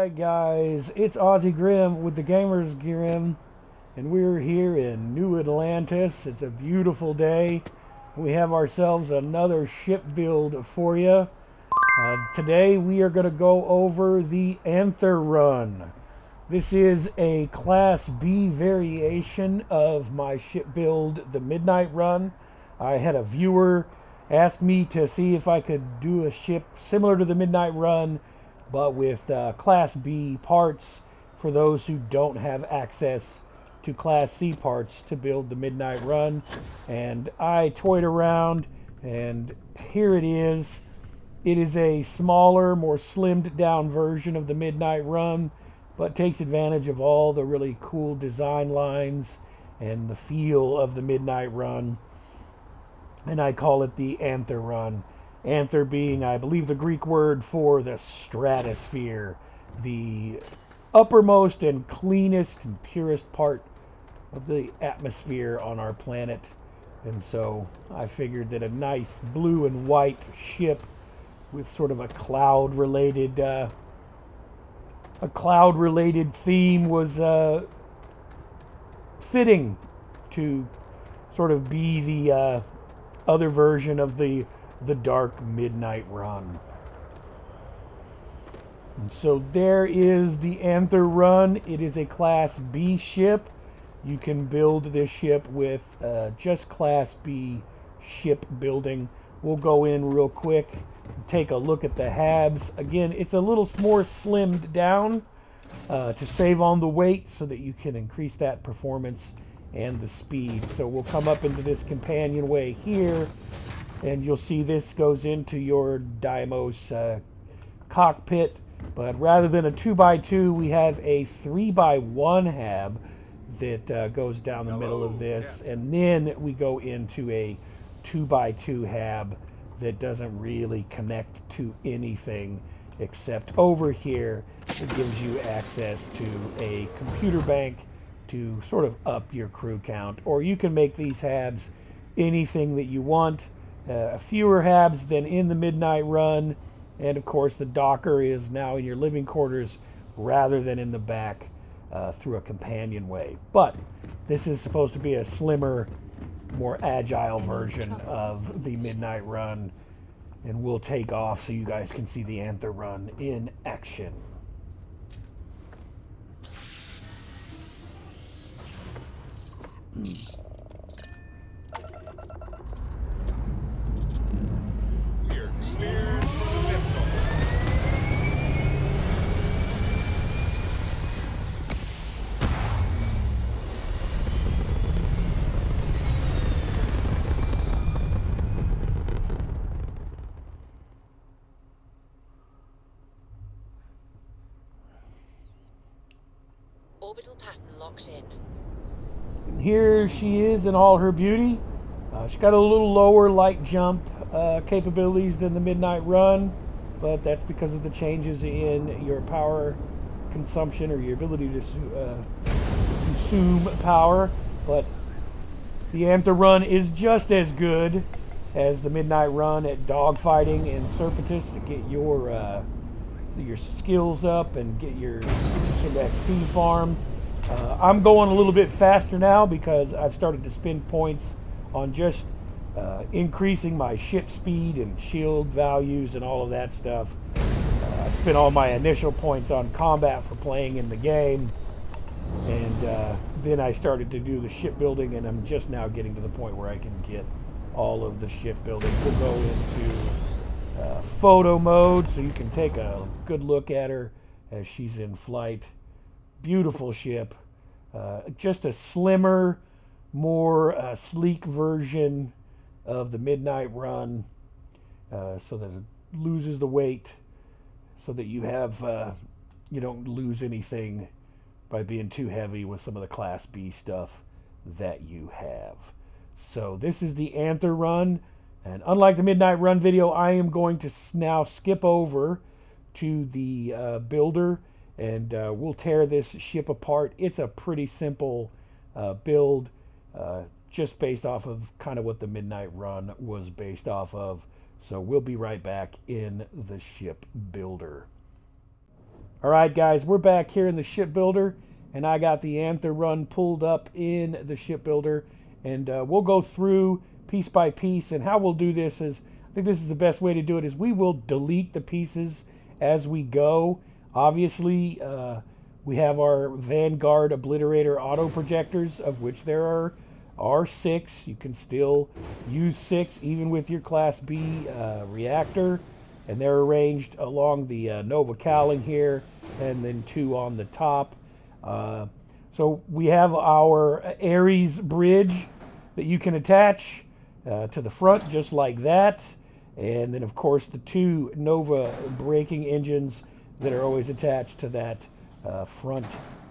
Alright guys, it's Ozzy Grim with the Gamers Grim, and we're here in New Atlantis. It's a beautiful day. We have ourselves another ship build for you. Today we are going to go over the Anther-run. This is a Class B variation of my ship build, the Midnight Run. I had a viewer ask me to see if I could do a ship similar to the Midnight Run, but with Class B parts for those who don't have access to Class C parts to build the Midnight Run. And I toyed around, and here it is. It is a smaller, more slimmed down version of the Midnight Run, but takes advantage of all the really cool design lines and the feel of the Midnight Run. And I call it the Anther-run. Anther being, I believe, the Greek word for the stratosphere, the uppermost and cleanest and purest part of the atmosphere on our planet. And so I figured that a nice blue and white ship with sort of a cloud-related theme was fitting to sort of be the other version of the Dark Midnight Run. And so there is the Anther-run. It is a Class B ship. You can build this ship with just Class B ship building. We'll go in real quick and take a look at the habs. Again, it's a little more slimmed down to save on the weight so that you can increase that performance and the speed. So we'll come up into this companionway here, and you'll see this goes into your Deimos cockpit. But rather than a 2x2, we have a 3x1 hab that goes down the middle of this. And then we go into a 2x2 hab that doesn't really connect to anything except over here. It gives you access to a computer bank to sort of up your crew count. Or you can make these habs anything that you want. Fewer habs than in the Midnight Run. And of course the docker is now in your living quarters rather than in the back through a companionway. But this is supposed to be a slimmer, more agile version of the Midnight Run. And we'll take off so you guys can see the Anther-run in action. We're cleared for liftoff. Orbital pattern locked in. Here she is in all her beauty. She's got a little lower light jump capabilities than the Midnight Run, but that's because of the changes in your power consumption or your ability to consume power. But the Anther-run is just as good as the Midnight Run at dogfighting and Serpentis to get your skills up and get some XP farm. I'm going a little bit faster now because I've started to spend points on just increasing my ship speed and shield values and all of that stuff. I spent all my initial points on combat for playing in the game, and then I started to do the ship building, and I'm just now getting to the point where I can get all of the ship building. We'll go into photo mode so you can take a good look at her as she's in flight. Beautiful ship, just a slimmer, more sleek version of the Midnight Run, so that it loses the weight, so that you don't lose anything by being too heavy with some of the Class B stuff that you have. So this is the Anther-run, and unlike the Midnight Run video, I am going to now skip over to the builder, and we'll tear this ship apart. It's a pretty simple build, just based off of kind of what the Midnight Run was based off of. So we'll be right back in the ship builder. All right, guys, we're back here in the shipbuilder, and I got the Anther-run pulled up in the shipbuilder, and we'll go through piece by piece. And how we'll do this is, I think this is the best way to do it, is we will delete the pieces as we go. Obviously, we have our Vanguard Obliterator auto projectors, of which there are 6. You can still use 6 even with your Class B reactor. And they're arranged along the Nova cowling here, and then 2 on the top. So we have our Ares bridge that you can attach to the front just like that. And then, of course, the 2 Nova braking engines that are always attached to that front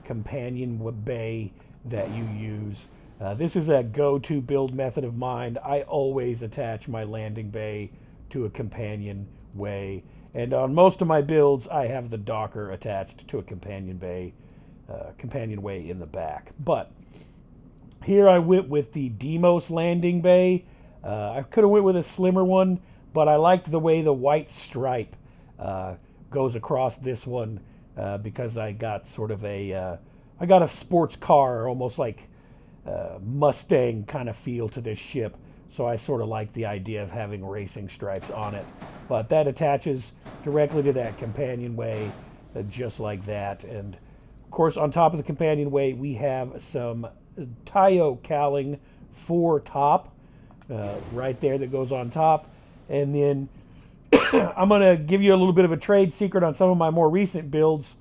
companion bay that you use. This is a go-to build method of mine. I always attach my landing bay to a companion way, and on most of my builds I have the Docker attached to a companion bay, companion way in the back. But here I went with the Deimos landing bay. I could have went with a slimmer one, but I liked the way the white stripe goes across this one because I got sort of a sports car, almost like Mustang kind of feel to this ship. So I sort of like the idea of having racing stripes on it. But that attaches directly to that companionway, just like that. And of course, on top of the companionway, we have some Tayo cowling for top, right there that goes on top. And then I'm going to give you a little bit of a trade secret on some of my more recent builds.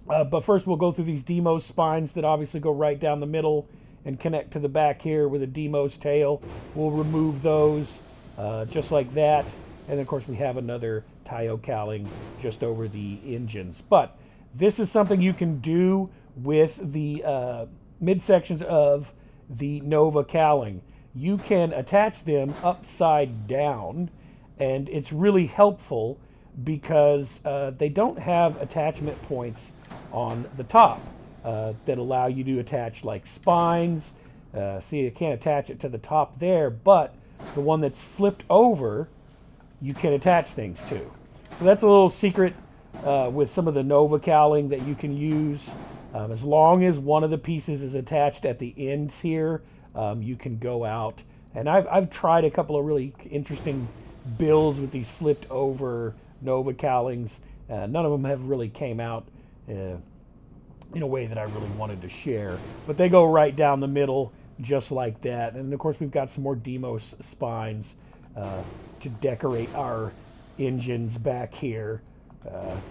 But first, we'll go through these Deimos spines that obviously go right down the middle and connect to the back here with a Deimos tail. We'll remove those just like that. And then, of course, we have another Tayo cowling just over the engines. But this is something you can do with the midsections of the Nova cowling. You can attach them upside down, and it's really helpful because they don't have attachment points on the top that allow you to attach like spines. See, you can't attach it to the top there, but the one that's flipped over, you can attach things to. So that's a little secret with some of the Nova cowling that you can use. As long as one of the pieces is attached at the ends here, you can go out. And I've tried a couple of really interesting builds with these flipped over Nova cowlings. None of them have really came out in a way that I really wanted to share. But they go right down the middle just like that. And of course we've got some more Deimos spines to decorate our engines back here.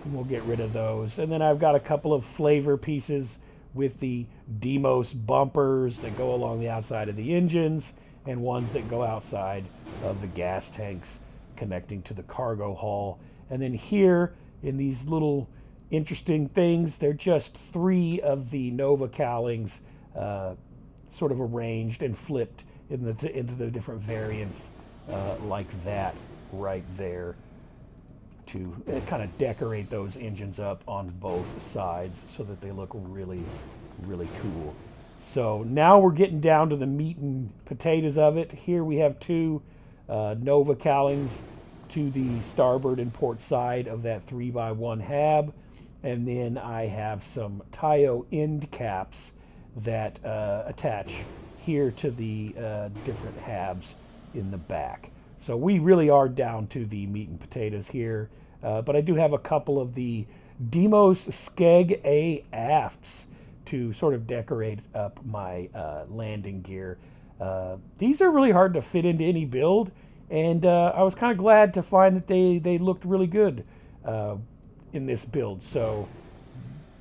We'll get rid of those. And then I've got a couple of flavor pieces with the Deimos bumpers that go along the outside of the engines, and ones that go outside of the gas tanks connecting to the cargo hull. And then here in these little interesting things, they're just 3 of the Nova cowlings sort of arranged and flipped into the different variants like that right there to kind of decorate those engines up on both sides so that they look really, really cool. So now we're getting down to the meat and potatoes of it. Here we have 2 Nova cowlings to the starboard and port side of that 3x1 hab. And then I have some Tayo end caps that attach here to the different habs in the back. So we really are down to the meat and potatoes here. But I do have a couple of the Deimos Skeg A afts to sort of decorate up my landing gear. These are really hard to fit into any build, and I was kind of glad to find that they looked really good in this build. So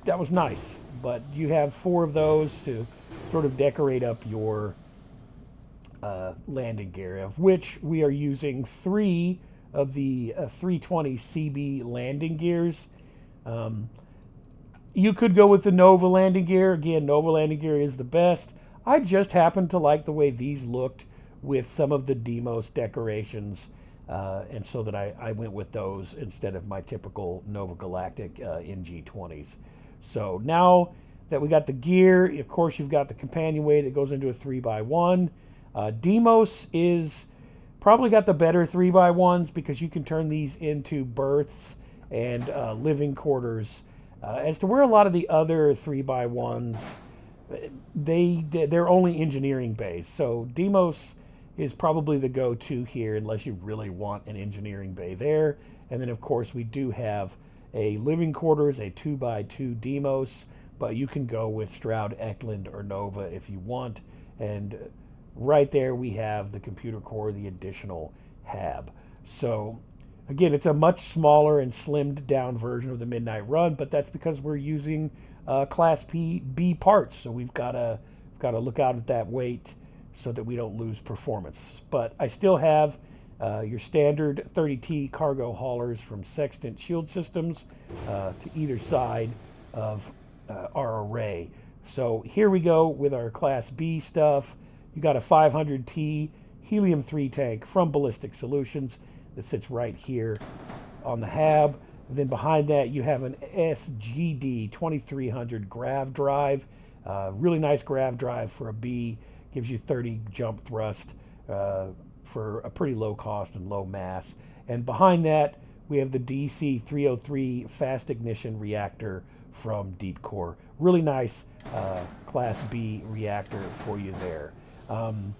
that was nice. But you have 4 of those to sort of decorate up your landing gear, of which we are using 3 of the 320 CB landing gears. You could go with the Nova landing gear. Again, Nova landing gear is the best. I just happened to like the way these looked with some of the Deimos decorations, and so that I went with those instead of my typical Nova Galactic NG20s. So now that we got the gear, of course you've got the companionway that goes into a 3x1. Deimos is probably got the better 3x1s because you can turn these into berths and living quarters. As to where a lot of the other 3x1s, they're only engineering based. So Demos is probably the go-to here unless you really want an engineering bay there. And then of course we do have a living quarters, a 2x2 Demos, but you can go with Stroud, Eklund, or Nova if you want. And right there we have the computer core, the additional hab. So again, it's a much smaller and slimmed down version of the Midnight Run, but that's because we're using Class B parts. So we've got to look out at that weight so that we don't lose performance. But I still have your standard 30T cargo haulers from Sextant Shield Systems to either side of our array. So here we go with our Class B stuff. You got a 500T helium-3 tank from Ballistic Solutions that sits right here on the hab. And then behind that you have an SGD 2300 grav drive. Really nice grav drive for a B. Gives you 30 jump thrust for a pretty low cost and low mass. And behind that we have the DC 303 fast ignition reactor from Deep Core. Really nice Class B reactor for you there. Of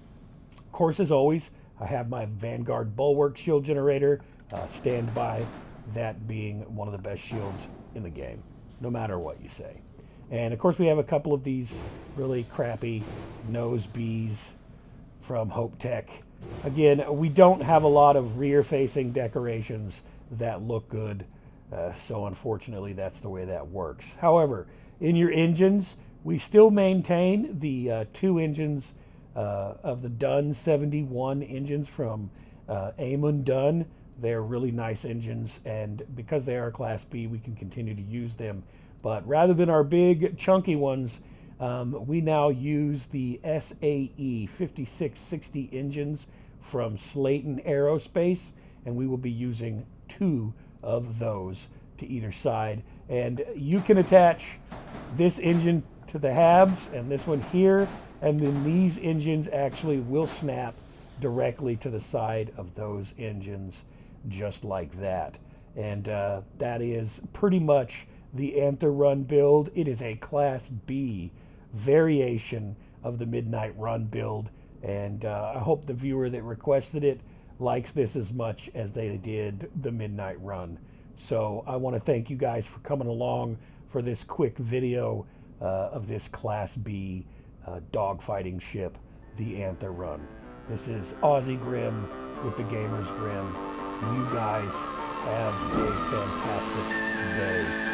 course, as always, I have my Vanguard Bulwark shield generator. Stand by that being one of the best shields in the game, no matter what you say. And of course, we have a couple of these really crappy nose Bs from Hope Tech. Again, we don't have a lot of rear-facing decorations that look good, so unfortunately, that's the way that works. However, in your engines, we still maintain the two engines of the Dunn 71 engines from Amon Dunn. They're really nice engines, and because they are Class B, we can continue to use them. But rather than our big chunky ones, we now use the SAE 5660 engines from Slayton Aerospace, and we will be using two of those to either side. And you can attach this engine to the habs and this one here, and then these engines actually will snap directly to the side of those engines just like that. And that is pretty much the Anther-run build. It is a Class B variation of the Midnight Run build, and I hope the viewer that requested it likes this as much as they did the Midnight Run. So I want to thank you guys for coming along for this quick video of this Class B dogfighting ship, the Anther-run. This is Aussie Grim with the Gamers Grim. You guys have a fantastic day.